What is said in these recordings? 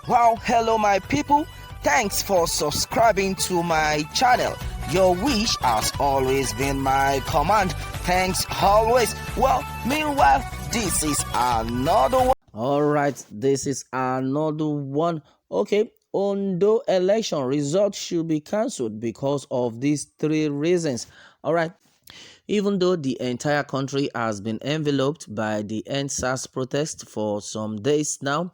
Wow, hello my people. Thanks for subscribing to my channel. Your wish has always been my command. Thanks always. Well, meanwhile, this is another one. Alright, this is another one. Okay, Ondo election results should be cancelled because of these three reasons. Alright. Even though the entire country has been enveloped by the End SARS protest for some days now,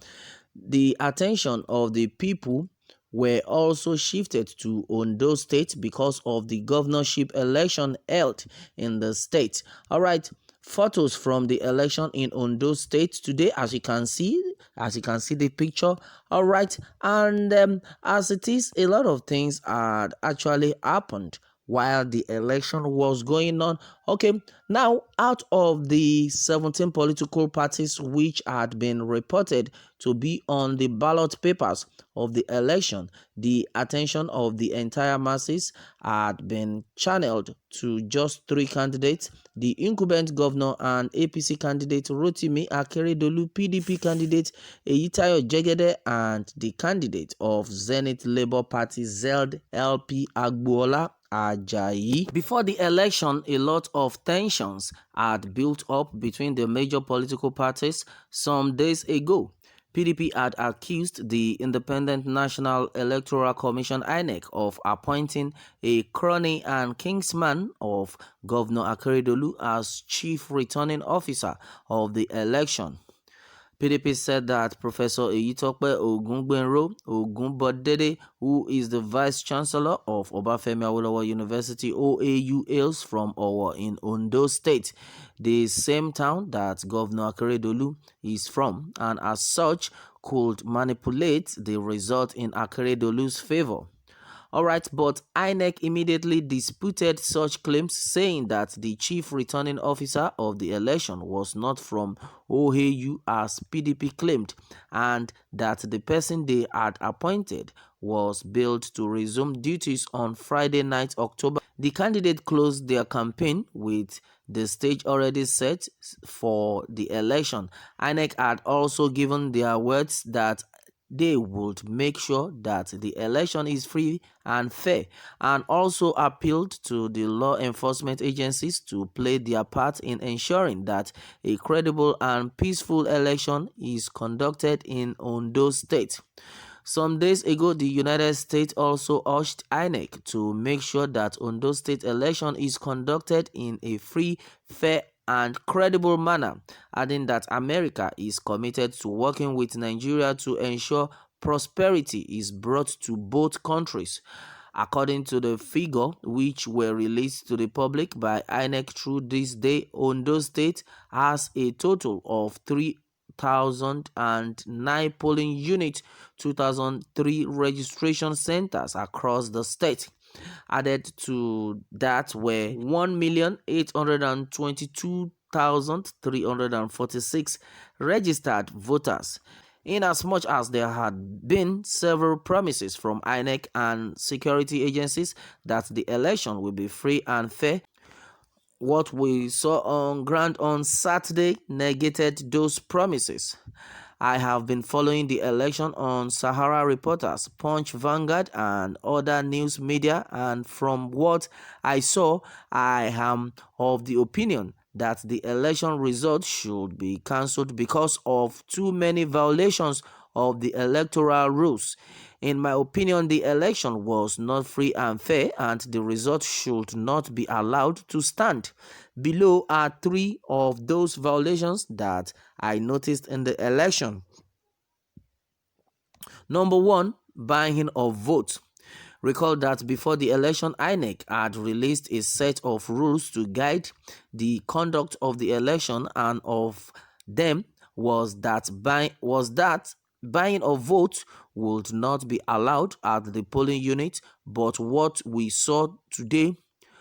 the attention of the people were also shifted to Ondo State because of the governorship election held in the state. All right, photos from the election in Ondo State today, as you can see the picture. All right, and as it is, a lot of things had actually happened while the election was going on. Okay, now out of the 17 political parties which had been reported to be on the ballot papers of the election, the attention of the entire masses had been channeled to just three candidates: the incumbent governor and APC candidate Rotimi Akeredolu, PDP candidate Eyitayo Jegede, and the candidate of Zenith Labour Party ZELD LP Agboola Ajayi. Before the election, a lot of tensions had built up between the major political parties. Some days ago, PDP had accused the Independent National Electoral Commission (INEC) of appointing a crony and kingsman of Governor Akeredolu as chief returning officer of the election. PDP said that Professor Eyitope Ogungbenro Ogunbodede, who is the Vice Chancellor of Obafemi Awolowo University OAU, hails from Owo in Ondo State, the same town that Governor Akeredolu is from, and as such could manipulate the result in Akeredolu's favor. Alright, but INEC immediately disputed such claims, saying that the chief returning officer of the election was not from OAU as PDP claimed, and that the person they had appointed was billed to resume duties on Friday night, October. The candidate closed their campaign with the stage already set for the election. INEC had also given their words that they would make sure that the election is free and fair, and also appealed to the law enforcement agencies to play their part in ensuring that a credible and peaceful election is conducted in Ondo State. Some days ago, the United States also urged INEC to make sure that Ondo State election is conducted in a free, fair, and credible manner, adding that America is committed to working with Nigeria to ensure prosperity is brought to both countries. According to the figure which were released to the public by INEC through this day, Ondo State has a total of 3,009 polling units, 2,003 registration centers across the state. Added to that were 1,822,346 registered voters. Inasmuch as there had been several promises from INEC and security agencies that the election will be free and fair, what we saw on ground on Saturday negated those promises. I have been following the election on Sahara Reporters, Punch, Vanguard, and other news media, and from what I saw, I am of the opinion that the election results should be cancelled because of too many violations of the electoral rules. In my opinion, the election was not free and fair, and the result should not be allowed to stand. Below are three of those violations that I noticed in the election. Number 1, buying of votes. Recall that before the election, INEC had released a set of rules to guide the conduct of the election, and of them was that buying of votes would not be allowed at the polling unit. But what we saw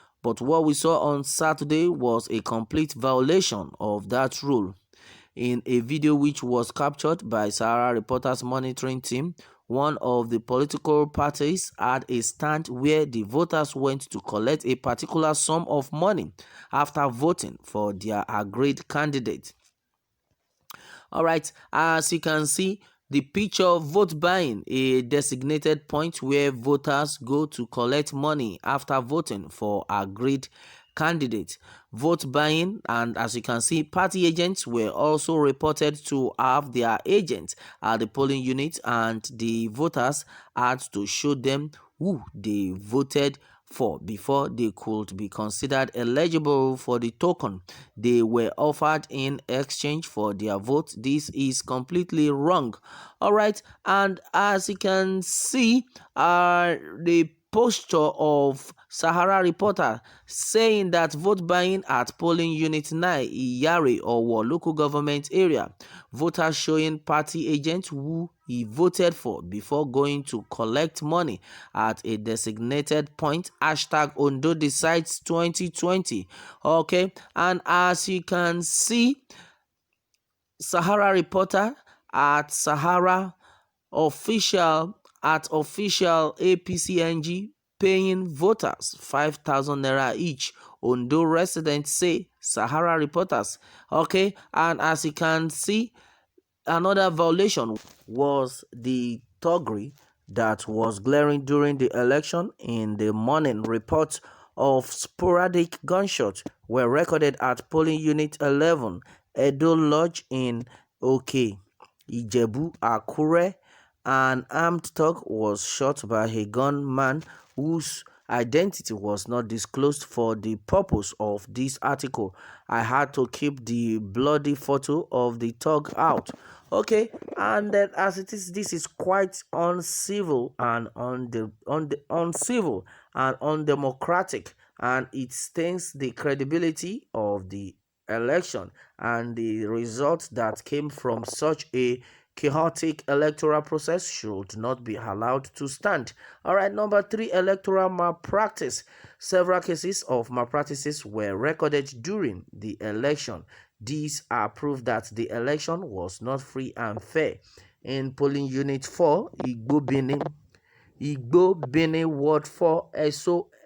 on Saturday was a complete violation of that rule. In a video which was captured by Sahara Reporters monitoring team, one of the political parties had a stand where the voters went to collect a particular sum of money after voting for their agreed candidate. Alright, as you can see, The picture vote buying, a designated point where voters go to collect money after voting for agreed candidate. Vote buying, and as you can see, party agents were also reported to have their agents at the polling unit, and the voters had to show them who they voted for before they could be considered eligible for the token they were offered in exchange for their vote. This is completely wrong. All right, and as you can see, the posture of Sahara Reporter saying that vote buying at polling unit 9 Iyare Owo local government area, voters showing party agents who he voted for before going to collect money at a designated point. Hashtag Ondo decides 2020. Okay, and as you can see, Sahara Reporter at Sahara official APCNG paying voters 5,000 naira each. Ondo residents say Sahara Reporters. Okay, and as you can see, another violation was the thuggery that was glaring during the election. In the morning, reports of sporadic gunshots were recorded at polling unit 11, Edo Lodge in Oke, Ijebu, Akure. An armed thug was shot by a gunman whose identity was not disclosed. For the purpose of this article, I had to keep the bloody photo of the thug out. Okay, and then as it is, this is quite uncivil and uncivil and undemocratic, and it stains the credibility of the election and the results that came from such a chaotic electoral process should not be allowed to stand. All right, number 3, electoral malpractice. Several cases of malpractices were recorded during the election. These are proof that the election was not free and fair. In polling unit 4, Igbo Bene Ward 4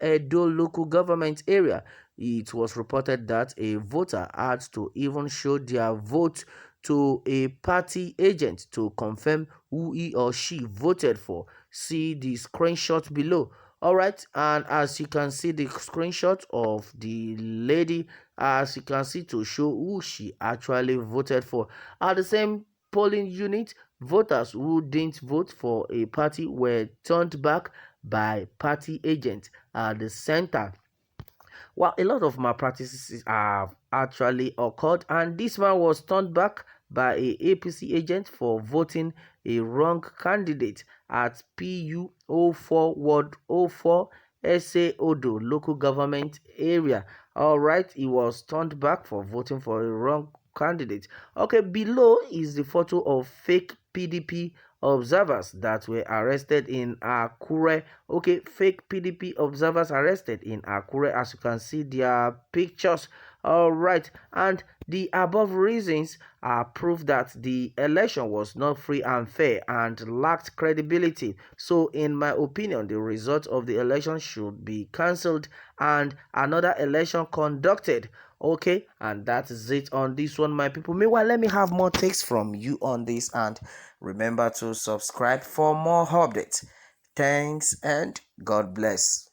Edo local government area, it was reported that a voter had to even show their vote to a party agent to confirm who he or she voted for. See the screenshot below. All right, and as you can see the screenshot of the lady, as you can see, to show who she actually voted for. At the same polling unit, voters who didn't vote for a party were turned back by party agents at the center. Well, a lot of malpractices have actually occurred, and this man was turned back by a APC agent for voting a wrong candidate at PU 04 Ward 04 SA Odo local government area. All right, he was turned back for voting for a wrong candidate. Okay, below is the photo of fake PDP observers that were arrested in Akure. Okay, fake PDP observers arrested in Akure, as you can see their pictures. All right, and the above reasons are proof that the election was not free and fair and lacked credibility. So in my opinion, the result of the election should be cancelled and another election conducted. Okay, and that is it on this one, my people. Meanwhile, let me have more takes from you on this, and remember to subscribe for more updates. Thanks and God bless.